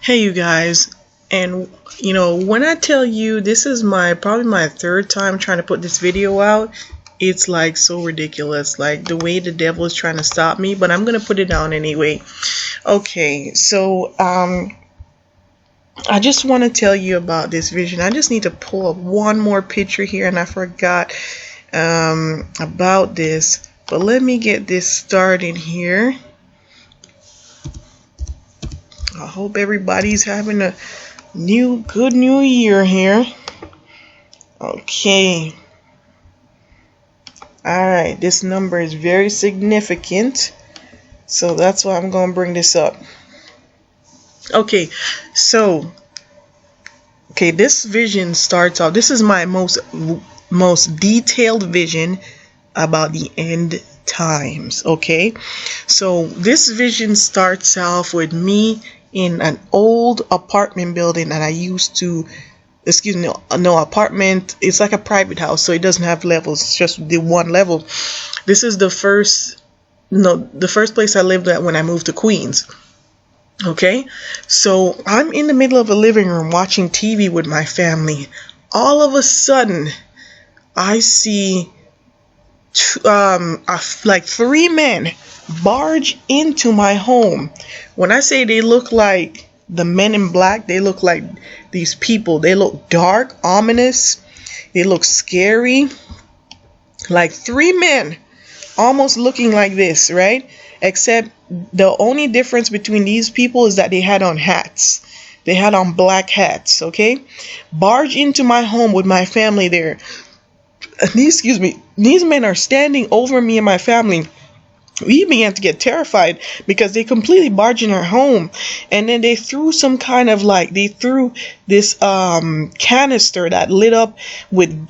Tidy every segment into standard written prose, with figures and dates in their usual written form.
Hey you guys, and when I tell you this is probably my third time trying to put this video out, it's like so ridiculous, like the way the devil is trying to stop me, but I'm gonna put it down anyway. Okay, so I just want to tell you about this vision. I just need to pull up one more picture here, and I forgot about this, but let me get this started here. I hope everybody's having a good new year here. Okay. Alright, this number is very significant, so that's why I'm going to bring this up. Okay, so this vision starts off. This is my most detailed vision about the end times. Okay, so this vision starts off with me in an old apartment building that I used to, no apartment, it's like a private house, so it doesn't have levels, it's just the one level. This is the first place I lived at when I moved to Queens. Okay, so I'm in the middle of a living room watching TV with my family. All of a sudden I see like three men barge into my home. When I say they look like the Men in Black, they look like these people. They look dark, ominous. They look scary. Like three men almost looking like this, right? Except the only difference between these people is that they had on hats. They had on black hats, okay? Barge into my home with my family there. These men are standing over me and my family. We began to get terrified because they completely barged in our home, and then they threw some kind of this canister that lit up with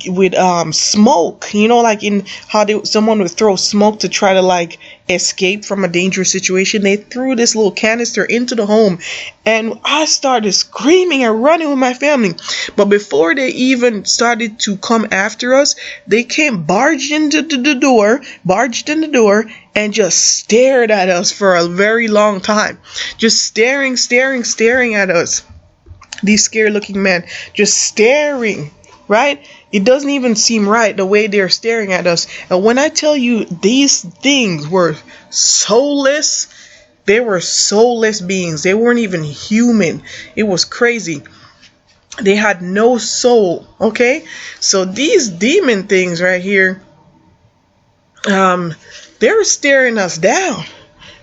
smoke, like in how someone would throw smoke to try to escape from a dangerous situation. They threw this little canister into the home, and I started screaming and running with my family. But before they even started to come after us, they barged in the door and just stared at us for a very long time. Just staring at us. These scary looking men just staring, right? It doesn't even seem right the way they're staring at us. And when I tell you these things were soulless, they were soulless beings. They weren't even human. It was crazy. They had no soul, okay? So these demon things right here, they were staring us down.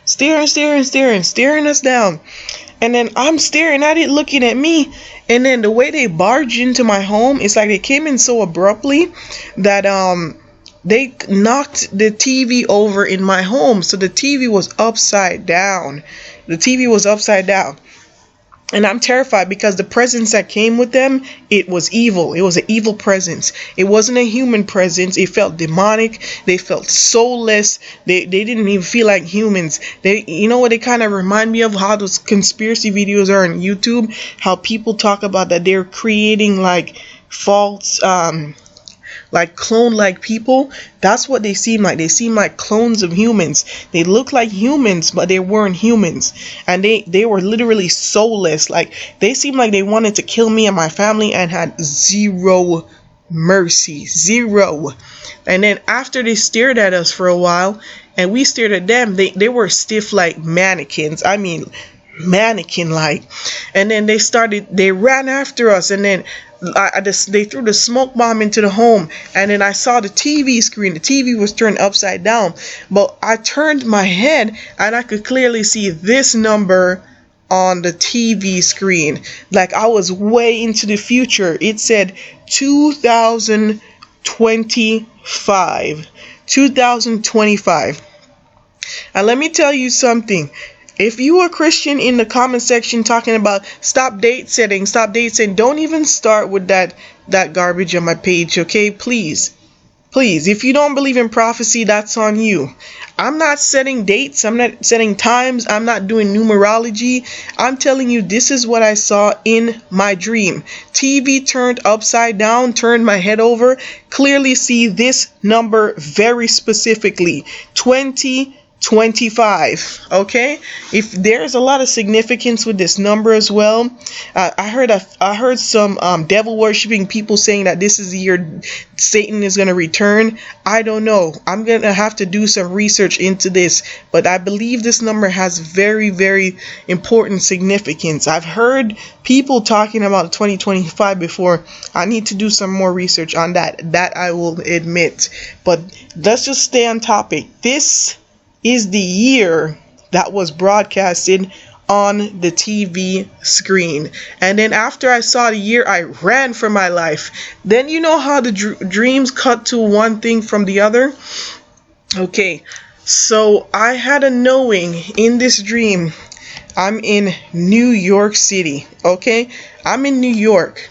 Staring us down. And then I'm staring at it, looking at me. And then the way they barged into my home, it's like they came in so abruptly that they knocked the TV over in my home. So the TV was upside down. And I'm terrified because the presence that came with them, it was evil. It was an evil presence. It wasn't a human presence. It felt demonic. They felt soulless. They didn't even feel like humans. They kind of remind me of how those conspiracy videos are on YouTube. How people talk about that they're creating false clone-like people. That's what they seem like. They seem like clones of humans. They look like humans, but they weren't humans. And they were literally soulless. They seemed like they wanted to kill me and my family and had zero mercy. Zero. And then after they stared at us for a while, and we stared at them, they were stiff like mannequins. I mean, mannequin-like. And then they ran after us, and then they threw the smoke bomb into the home, and then I saw the TV screen. The TV was turned upside down, but I turned my head and I could clearly see this number on the TV screen. Like I was way into the future. It said 2025. 2025. And let me tell you something. If you are Christian in the comment section talking about stop date setting, don't even start with that garbage on my page, okay? Please. If you don't believe in prophecy, that's on you. I'm not setting dates. I'm not setting times. I'm not doing numerology. I'm telling you, this is what I saw in my dream. TV turned upside down, turned my head over. Clearly see this number very specifically. 2025. 25. Okay, if there's a lot of significance with this number as well. I heard some devil worshiping people saying that this is the year Satan is going to return. I don't know. I'm going to have to do some research into this, but I believe this number has very, very important significance. I've heard people talking about 2025 before. I need to do some more research on that I will admit, but let's just stay on topic. This is the year that was broadcasted on the TV screen. And then after I saw the year, I ran for my life. Then you know how the dreams cut to one thing from the other? Okay, so I had a knowing in this dream. I'm in New York City. Okay, I'm in New York.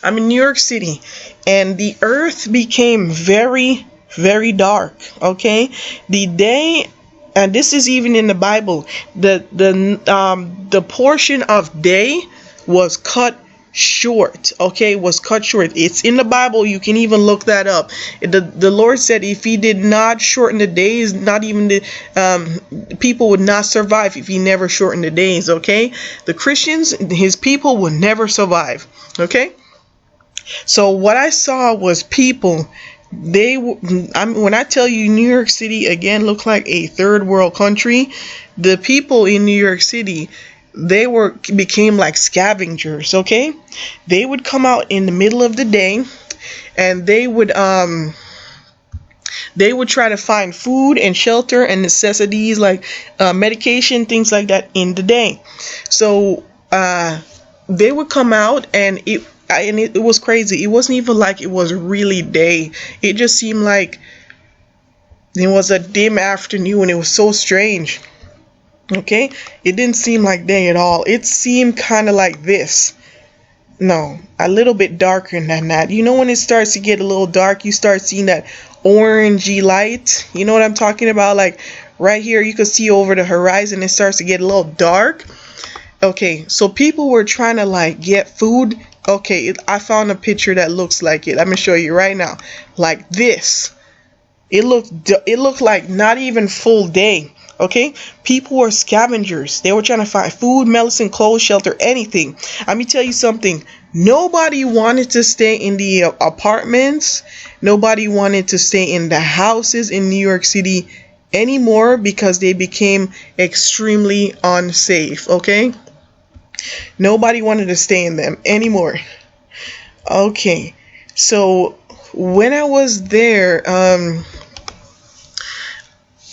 I'm in New York City, and the earth became very, very dark. Okay, the day, and this is even in the Bible, the portion of day was cut short. Okay, was cut short. It's in the Bible. You can even look that up. The Lord said if He did not shorten the days, not even the people would not survive if He never shortened the days. Okay, the Christians, His people, would never survive. Okay. So what I saw was people, when I tell you New York City again looked like a third world country, the people in New York City, they became like scavengers. Okay, they would come out in the middle of the day, and they would try to find food and shelter and necessities like medication, things like that in the day. So they would come out, and it was crazy. It wasn't even like it was really day. It just seemed like it was a dim afternoon. It was so strange. Okay, it didn't seem like day at all. It seemed kind of like this. No, a little bit darker than that. You know, when it starts to get a little dark, you start seeing that orangey light. You know what I'm talking about? Like right here, you could see over the horizon, it starts to get a little dark. Okay, so people were trying to like get food. Okay, I found a picture that looks like it. I'm gonna show you right now. Like this. It looked like not even full day. Okay, people were scavengers. They were trying to find food, medicine, clothes, shelter, anything. Let me tell you something. Nobody wanted to stay in the apartments. Nobody wanted to stay in the houses in New York City anymore because they became extremely unsafe. Okay, nobody wanted to stay in them anymore. Okay, so when I was there,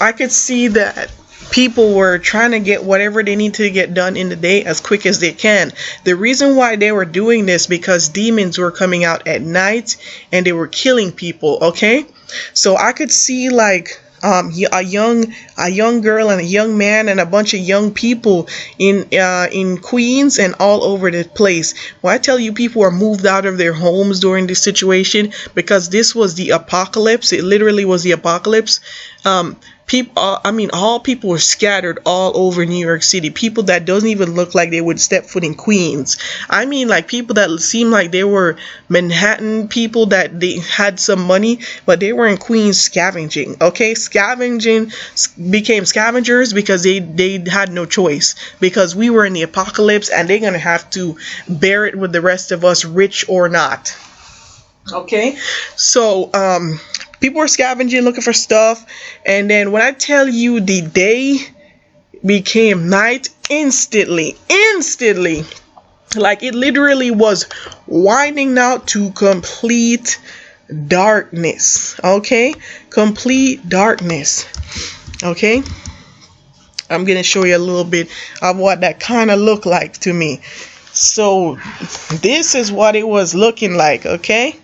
I could see that people were trying to get whatever they need to get done in the day as quick as they can. The reason why they were doing this because demons were coming out at night and they were killing people. Okay, so I could see like a young girl and a young man and a bunch of young people in Queens and all over the place. When I tell you people were moved out of their homes during this situation because this was the apocalypse. It literally was the apocalypse. All people were scattered all over New York City. People that doesn't even look like they would step foot in Queens. I mean, like people that seemed like they were Manhattan people, that they had some money, but they were in Queens scavenging. Okay, scavenging became scavengers because they had no choice, because we were in the apocalypse and they're gonna have to bear it with the rest of us, rich or not. Okay, so people were scavenging, looking for stuff, and then when I tell you the day became night instantly, like it literally was winding out to complete darkness. Okay, complete darkness. Okay, I'm gonna show you a little bit of what that kind of looked like to me. So this is what it was looking like. Okay,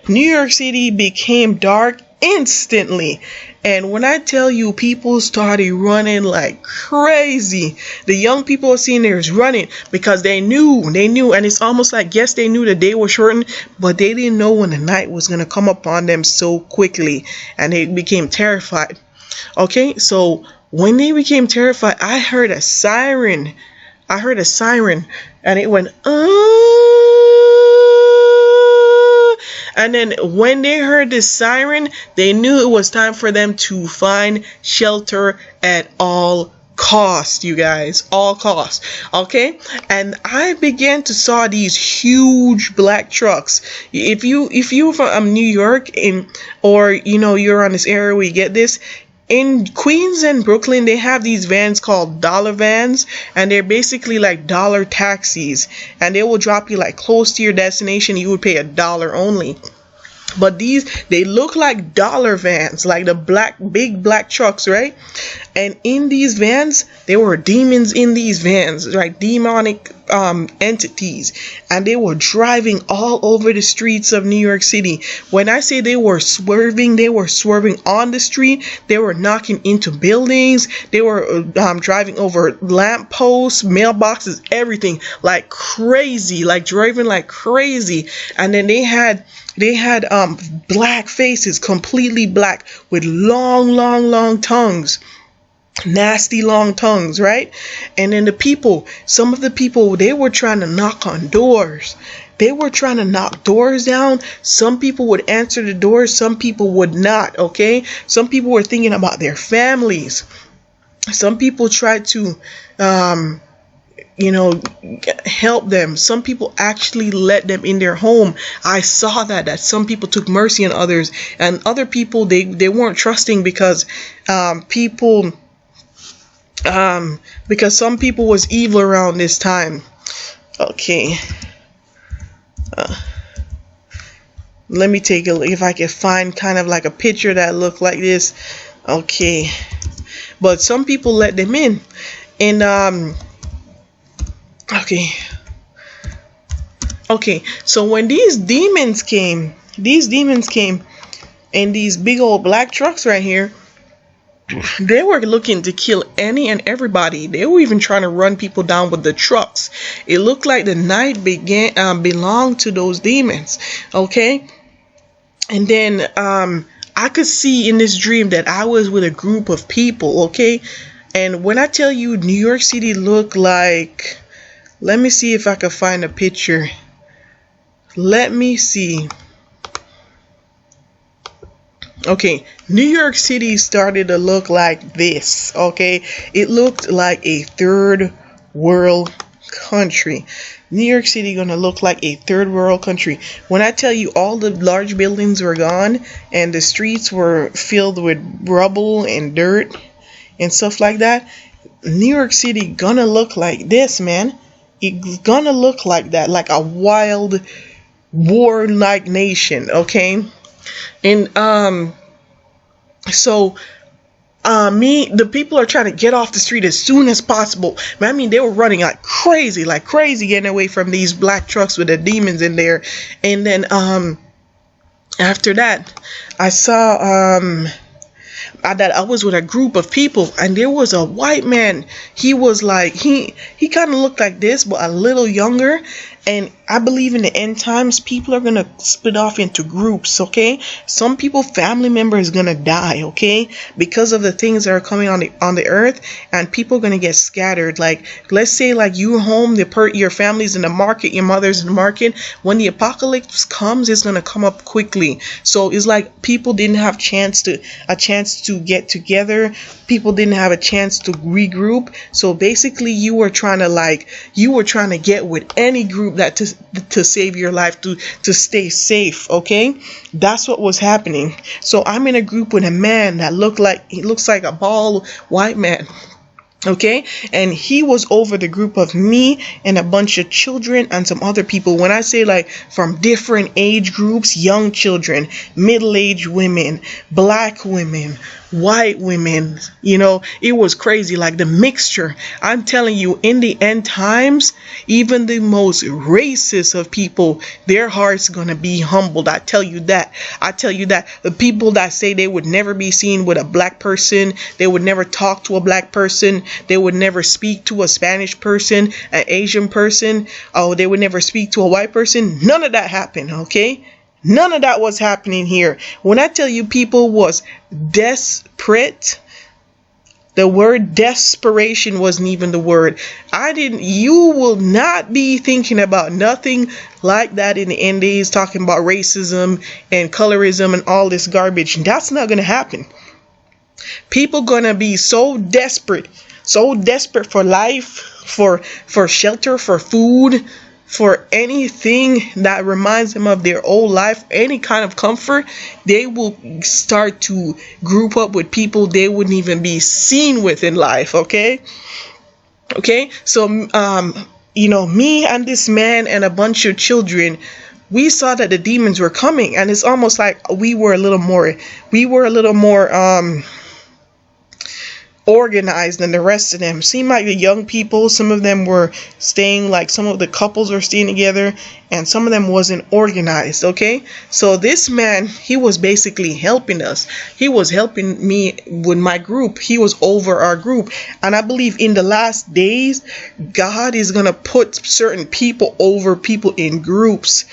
New York City became dark instantly, and when I tell you people started running like crazy, the young people are seeing theirs running because they knew, and it's almost like, yes, they knew the day was shortened, but they didn't know when the night was going to come upon them so quickly, and they became terrified. Okay, so when they became terrified, I heard a siren, and it went, And then when they heard this siren, they knew it was time for them to find shelter at all cost, you guys, all costs. Okay, and I began to saw these huge black trucks. If you from New York, or you're on this area where you get this, in Queens and Brooklyn, they have these vans called dollar vans, and they're basically like dollar taxis, and they will drop you like close to your destination. You would pay $1 only. But they look like dollar vans, like the big black trucks, right? And in these vans, there were demons in these vans, right? Demonic entities. And they were driving all over the streets of New York City. When I say they were swerving on the street. They were knocking into buildings. They were driving over lamp posts, mailboxes, everything, like crazy, like driving like crazy. And then they had black faces, completely black, with long tongues, nasty long tongues, right? And then some of the people, they were trying to knock on doors. They were trying to knock doors down. Some people would answer the doors, some people would not, okay? Some people were thinking about their families. Some people tried to help them. Some people actually let them in their home. I saw that some people took mercy on others, and other people, they weren't trusting because because some people was evil around this time. Okay, let me take a look if I can find kind of like a picture that looked like this. Okay, but some people let them in, and Okay, so when these demons came in these big old black trucks right here, they were looking to kill any and everybody. They were even trying to run people down with the trucks. It looked like the night belonged to those demons, okay? And then I could see in this dream that I was with a group of people, okay? And when I tell you New York City looked like... Let me see if I can find a picture. Let me see. Okay, New York City started to look like this, okay? It looked like a third world country. New York City gonna look like a third world country. When I tell you all the large buildings were gone and the streets were filled with rubble and dirt and stuff like that, New York City gonna look like this, man. It's gonna look like that, like a wild, warlike nation, okay? And the people are trying to get off the street as soon as possible. I mean, they were running like crazy, getting away from these black trucks with the demons in there. And then after that, I saw that I was with a group of people, and there was a white man. He was like, he kind of looked like this, but a little younger. And I believe in the end times, people are gonna split off into groups, okay? Some people, family members, gonna die, okay, because of the things that are coming on the earth, and people are gonna get scattered. Like, let's say, like, you're home, your family's in the market, your mother's in the market. When the apocalypse comes, it's gonna come up quickly. So it's like people didn't have a chance to get together. People didn't have a chance to regroup. So basically, you were trying to get with any group that to save your life, to stay safe, okay? That's what was happening. So I'm in a group with a man that looks like a bald white man, okay? And he was over the group of me and a bunch of children and some other people. When I say, like, from different age groups, young children, middle-aged women, black women, white women, it was crazy, like the mixture. I'm telling you, in the end times, even the most racist of people, their hearts gonna be humbled. I tell you that. The people that say they would never be seen with a black person, they would never talk to a black person, they would never speak to a Spanish person, an Asian person, they would never speak to a white person. None of that happened, okay? None of that was happening here. When I tell you people was desperate, The word desperation wasn't even the word. You will not be thinking about nothing like that in the end days, talking about racism and colorism and all this garbage. That's not going to happen. People gonna be so desperate for life, for shelter, for food, for anything that reminds them of their old life, any kind of comfort. They will start to group up with people they wouldn't even be seen with in life. Okay, so me and this man and a bunch of children, we saw that the demons were coming, and it's almost like we were a little more organized than the rest of them. Seemed like the young people, some of them were staying, like some of the couples were staying together, and some of them wasn't organized. Okay, so this man, he was basically helping us. He was helping me with my group. He was over our group, and I believe in the last days, God is gonna put certain people over people in groups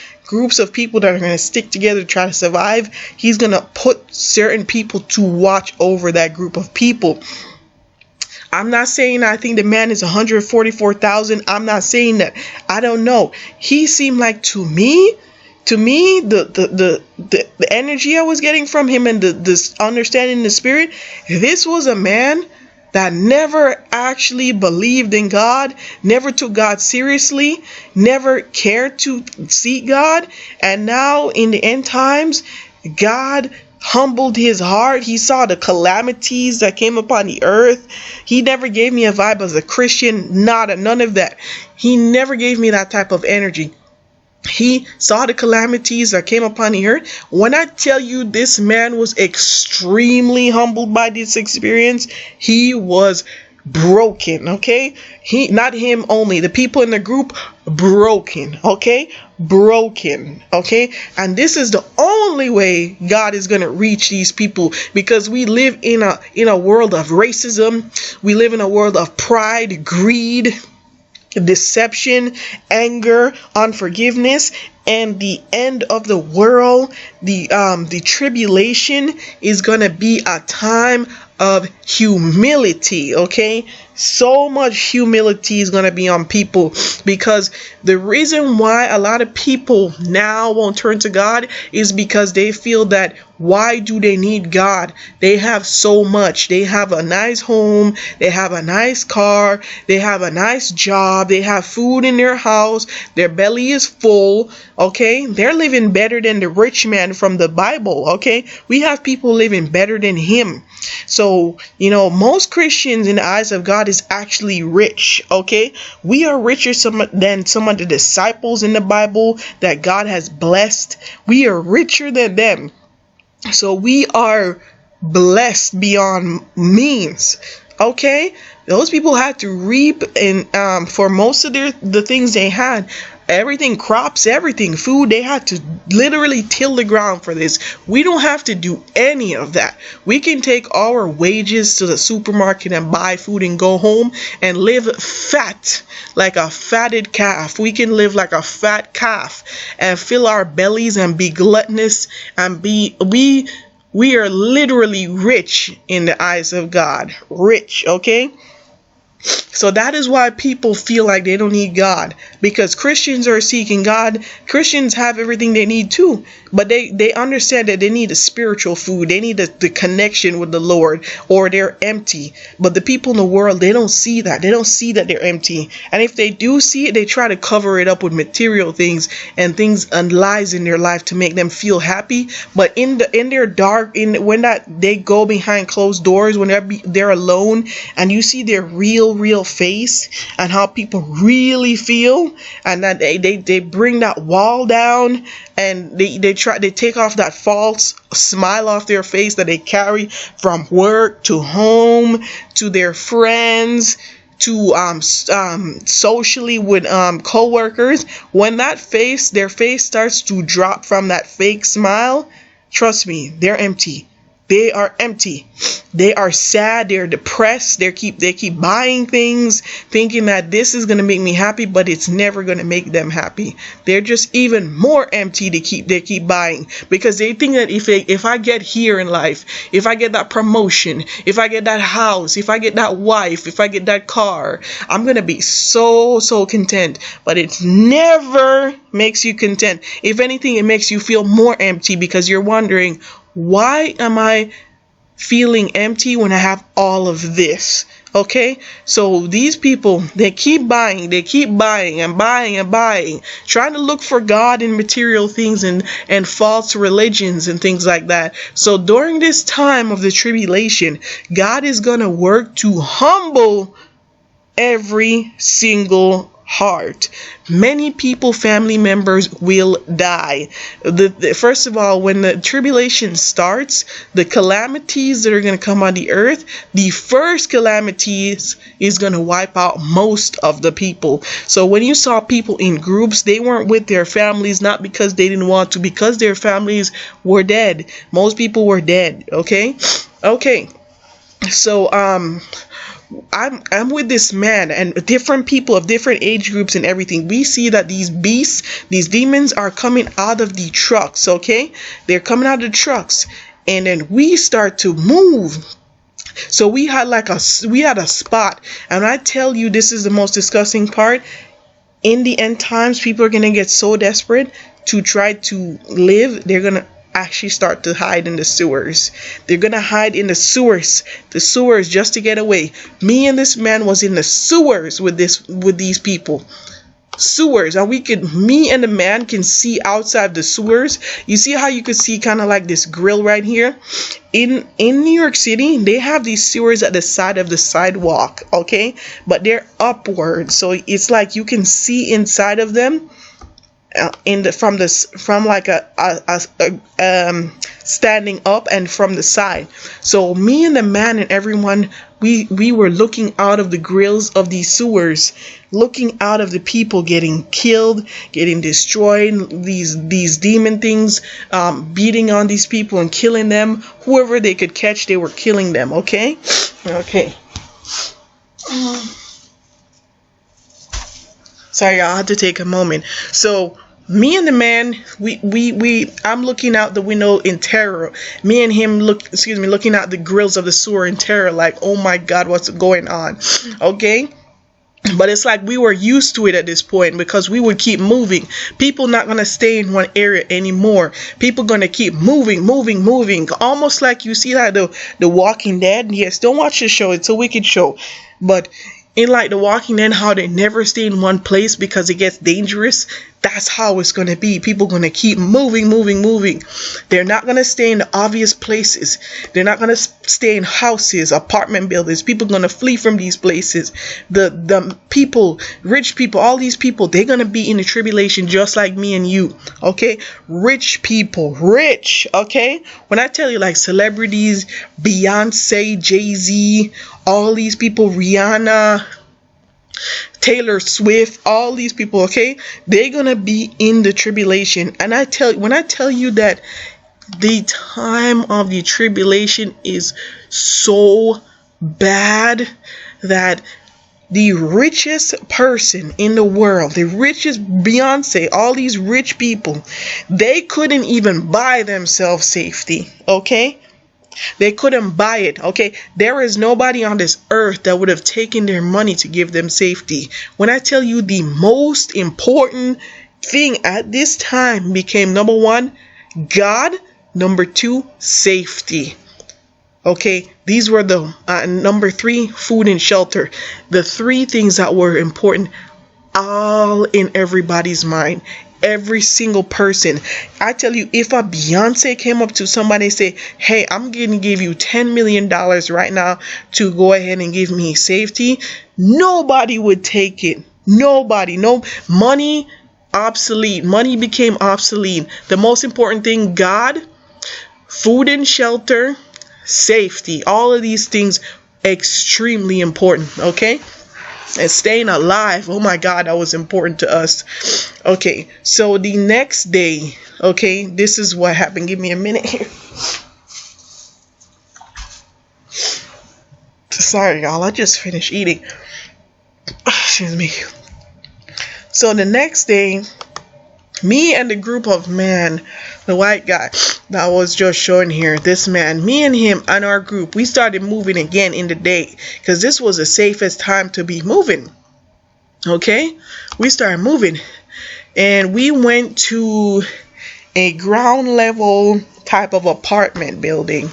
of people that are going to stick together to try to survive. He's going to put certain people to watch over that group of people. I'm not saying I think the man is 144,000. I'm not saying that. I don't know. He seemed like to me, the energy I was getting from him and this understanding the spirit, this was a man that never actually believed in God, never took God seriously, never cared to seek God. And now in the end times, God humbled his heart. He saw the calamities that came upon the earth. He never gave me a vibe as a Christian, none of that. He never gave me that type of energy. He saw the calamities that came upon the earth. When I tell you this man was extremely humbled by this experience, he was broken. Okay, not him only, the people in the group broken. Okay, and this is the only way God is going to reach these people, because we live in a world of racism. We live in a world of pride, greed, deception, anger, unforgiveness, and the end of the world, the tribulation is gonna be a time of humility. Okay, so much humility is gonna be on people, because the reason why a lot of people now won't turn to God is because they feel that, why do they need God? They have so much. They have a nice home, they have a nice car, they have a nice job, they have food in their house, their belly is full. Okay, they're living better than the rich man from the Bible. Okay, we have people living better than him. So most Christians in the eyes of God is actually rich. Okay, we are richer than some of the disciples in the Bible that God has blessed. We are richer than them. So we are blessed beyond means. Okay, those people had to reap, and for most of the things they had, everything, crops, everything, food, they had to literally till the ground for this. We don't have to do any of that. We can take our wages to the supermarket and buy food and go home and live fat, like a fatted calf. We can live like a fat calf and fill our bellies and be gluttonous and we are literally rich in the eyes of God. Rich, okay? So that is why people feel like they don't need God, because Christians are seeking God. Christians have everything they need too, but they understand that they need a spiritual food. They need the connection with the Lord, or they're empty. But the people in the world, they don't see that. They don't see that they're empty. And if they do see it, they try to cover it up with material things and things and lies in their life to make them feel happy. But in their dark, when they go behind closed doors, when they're alone, and you see their real face and how people really feel, and that they bring that wall down, and they take off that false smile off their face that they carry from work to home to their friends to socially with co-workers. When their face starts to drop from that fake smile, trust me, they're empty. They are empty. They are sad. They're depressed. They keep buying things, thinking that this is gonna make me happy, but it's never gonna make them happy. They're just even more empty. They keep buying because they think that if I get here in life, if I get that promotion, if I get that house, if I get that wife, if I get that car, I'm gonna be so content. But it never makes you content. If anything, it makes you feel more empty because you're wondering, why am I feeling empty when I have all of this? Okay, so these people, they keep buying and buying, trying to look for God in material things and false religions and things like that. So during this time of the tribulation, God is gonna work to humble every single heart. Many people, family members, will die. First of all, when the tribulation starts, the calamities that are going to come on the earth, the first calamities is going to wipe out most of the people. So when you saw people in groups, they weren't with their families, not because they didn't want to, because their families were dead. Most people were dead. Okay. So I'm with this man and different people of different age groups and everything. We see that these beasts, these demons are coming out of the trucks, okay? They're coming out of the trucks. And then we start to move. So we had a spot. And I tell you, this is the most disgusting part. In the end times, people are going to get so desperate to try to live. They're going to actually start to hide in the sewers. They're gonna hide in the sewers just to get away. Me and this man was in the sewers with these people. Sewers, and me and the man can see outside the sewers. You see how you could see kind of like this grill right here? In New York City, they have these sewers at the side of the sidewalk, okay? But they're upward, so it's like you can see inside of them. From like a standing up and from the side. So me and the man and everyone, we were looking out of the grills of these sewers, looking out of the people getting killed, getting destroyed, these demon things beating on these people and killing them. Whoever they could catch, they were killing them. Okay. Sorry, I had to take a moment. So me and the man, I'm looking out the window in terror. Me and him looking out the grills of the sewer in terror, like, oh my God, what's going on? Okay. But it's like we were used to it at this point because we would keep moving. People not going to stay in one area anymore. People going to keep moving. Almost like you see like the Walking Dead. Yes, don't watch the show. It's a wicked show. But in like the Walking Dead, how they never stay in one place because it gets dangerous. That's how it's going to be. People going to keep moving. They're not going to stay in the obvious places. They're not going to stay in houses, apartment buildings. People going to flee from these places. The people, rich people, all these people, they're going to be in the tribulation just like me and you. Okay? Rich people. Rich. Okay? When I tell you like celebrities, Beyonce, Jay-Z, all these people, Rihanna, Taylor Swift, all these people, okay, they're gonna be in the tribulation. And when I tell you that the time of the tribulation is so bad that the richest person in the world, the richest, Beyonce, all these rich people, they couldn't even buy themselves safety, okay? They couldn't buy it, okay? There is nobody on this earth that would have taken their money to give them safety. When I tell you the most important thing at this time became number one, God, number two, safety. Okay, these were the number three, food and shelter. The three things that were important, all in everybody's mind. Every single person. I tell you, if a Beyonce came up to somebody and say, hey, I'm going to give you $10 million right now to go ahead and give me safety, nobody would take it. Nobody. No money, obsolete. Money became obsolete. The most important thing, God, food and shelter, safety. All of these things extremely important. Okay. And staying alive, oh my God, that was important to us. Okay, so the next day, okay, this is what happened. Give me a minute here. Sorry, y'all. I just finished eating. Excuse me. So the next day, me and the group of men, the white guy that was just showing here, this man, me and him and our group, we started moving again in the day because this was the safest time to be moving. Okay, we started moving and we went to a ground level type of apartment building.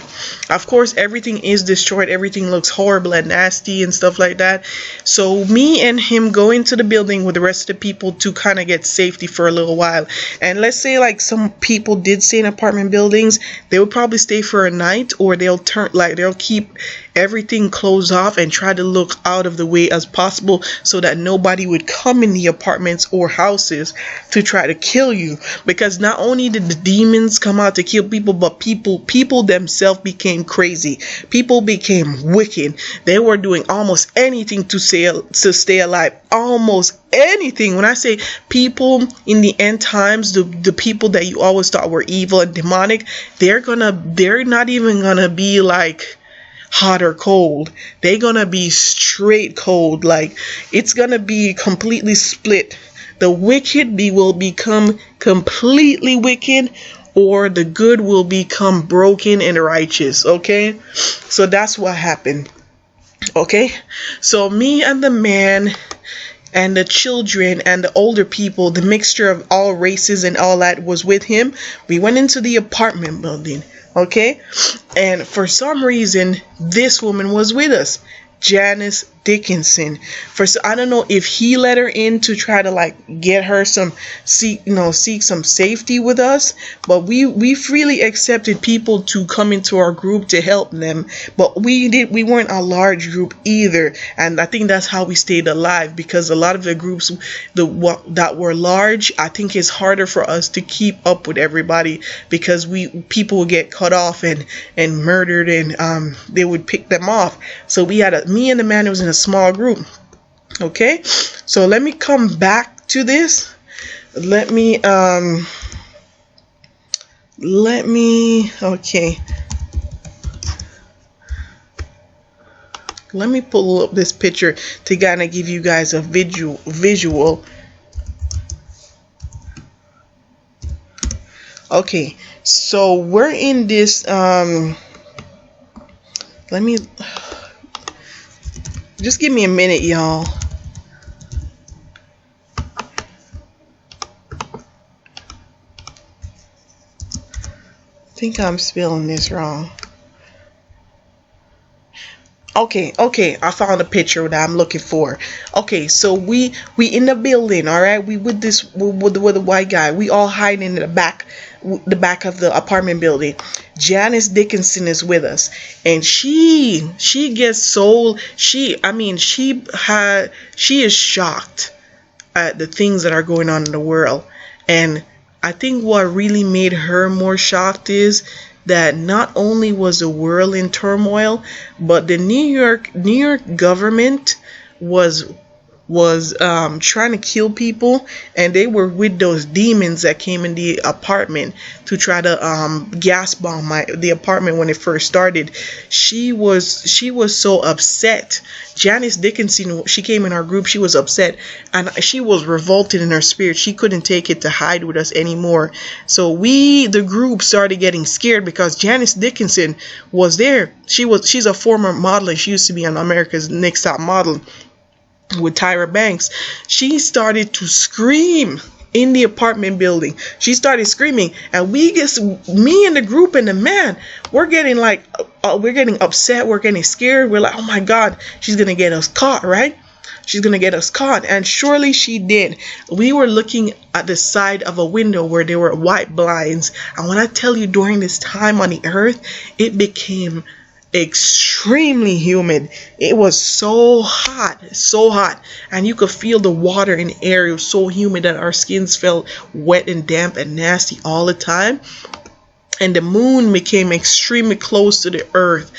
Of course, everything is destroyed. Everything looks horrible and nasty and stuff like that. So me and him go into the building with the rest of the people to kind of get safety for a little while. And let's say like some people did stay in apartment buildings, they would probably stay for a night, or they'll keep everything closed off and try to look out of the way as possible so that nobody would come in the apartments or houses to try to kill you. Because not only did the demons come out to kill people, but people themselves became crazy. People became wicked. They were doing almost anything to stay alive. Almost anything. When I say people in the end times, the people that you always thought were evil and demonic, they're not even gonna be like hot or cold. They're gonna be straight cold. Like, it's gonna be completely split. The wicked will become completely wicked, or the good will become broken and righteous. Okay, so that's what happened. Okay, so me and the man and the children and the older people, the mixture of all races and all that, was with him. We went into the apartment building. Okay, and for some reason this woman was with us, Janice Dickinson. I don't know if he let her in to try to like get her seek some safety with us, but we freely accepted people to come into our group to help them. But we weren't a large group either, and I think that's how we stayed alive, because a lot of the groups that were large, I think it's harder for us to keep up with everybody, because people would get cut off and murdered, and they would pick them off. So me and the man was in a small group. Okay, so let me come back to this. Let me pull up this picture to kind of give you guys a visual. Okay, so we're in this let me just give me a minute, y'all. I think I'm spelling this wrong. Okay, I found a picture that I'm looking for. Okay, so we in the building, all right? We with the white guy. We all hiding in the back of the apartment building. Janice Dickinson is with us, and she is shocked at the things that are going on in the world. And I think what really made her more shocked is that not only was the world in turmoil, but the New York government was trying to kill people, and they were with those demons that came in the apartment to try to gas bomb the apartment when it first started. She was so upset. Janice Dickinson, she came in our group. She was upset, and she was revolted in her spirit. She couldn't take it to hide with us anymore. So the group started getting scared, because Janice Dickinson was there. She's a former model, and she used to be on America's Next Top Model with Tyra Banks. She started to scream in the apartment building. She started screaming, and me and the group and the man, we're getting upset, we're getting scared. We're like, oh my God, she's gonna get us caught, right? She's gonna get us caught. And surely she did. We were looking at the side of a window where there were white blinds, and when I tell you, during this time on the earth, it became extremely humid. It was so hot, and you could feel the water in the air. It was so humid that our skins felt wet and damp and nasty all the time. And the moon became extremely close to the earth.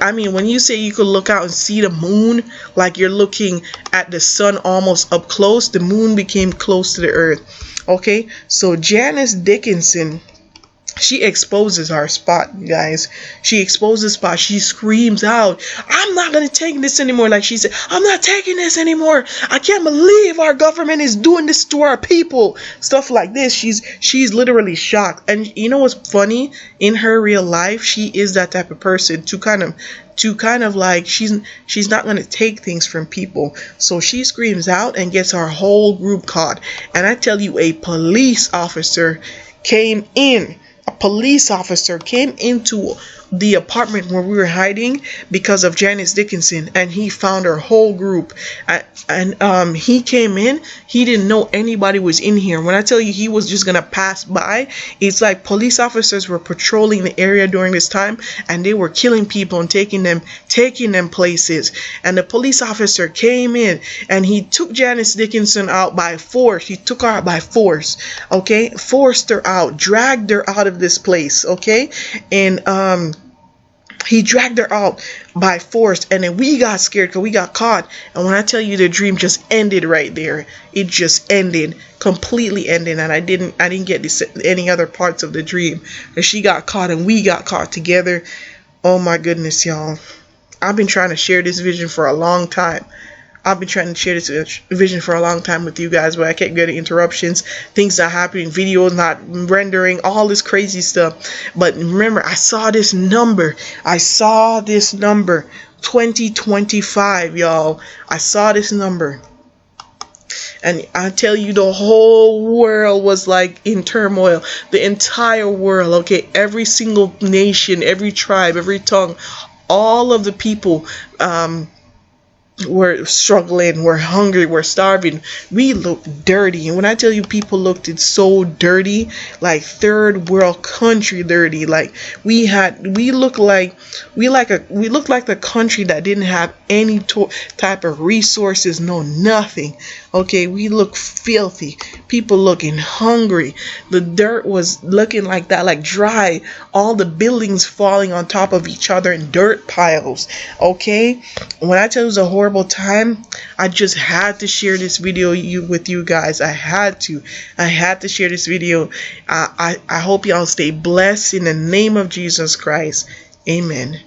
I mean, when you say you could look out and see the moon like you're looking at the sun almost up close, the moon became close to the earth. Okay, so Janice Dickinson, she exposes our spot, guys. She exposes spot. She screams out, I'm not gonna take this anymore. Like she said, I'm not taking this anymore. I can't believe our government is doing this to our people. Stuff like this. She's literally shocked. And you know what's funny? In her real life, she is that type of person to kind of like she's not gonna take things from people. So she screams out and gets our whole group caught. And I tell you, a police officer came in. A police officer came into the apartment where we were hiding because of Janice Dickinson, and he found our whole group. And he came in. He didn't know anybody was in here. When I tell you he was just gonna pass by, it's like police officers were patrolling the area during this time, and they were killing people and taking them places. And the police officer came in and he took Janice Dickinson out by force. He took her out by force. Okay, forced her out, dragged her out of this place. Okay, and he dragged her out by force, and then we got scared because we got caught. And when I tell you, the dream just ended right there. It just ended, completely ended, and I didn't get any other parts of the dream. And she got caught, and we got caught together. Oh my goodness, y'all! I've been trying to share this vision for a long time. I've been trying to share this vision for a long time with you guys, but I kept getting interruptions, things not happening, videos not rendering, all this crazy stuff. But remember, I saw this number. 2025, y'all. I saw this number. And I tell you, the whole world was like in turmoil. The entire world, okay? Every single nation, every tribe, every tongue, all of the people, we're struggling, we're hungry, we're starving. We look dirty. And when I tell you people looked so dirty, like third world country dirty, like we looked like the country that didn't have any type of resources, no nothing. Okay, we look filthy. People looking hungry. The dirt was looking like that, like dry. All the buildings falling on top of each other in dirt piles. Okay, when I tell you it was a horrible time, I just had to share this video with you guys. I had to share this video. I hope y'all stay blessed in the name of Jesus Christ. Amen.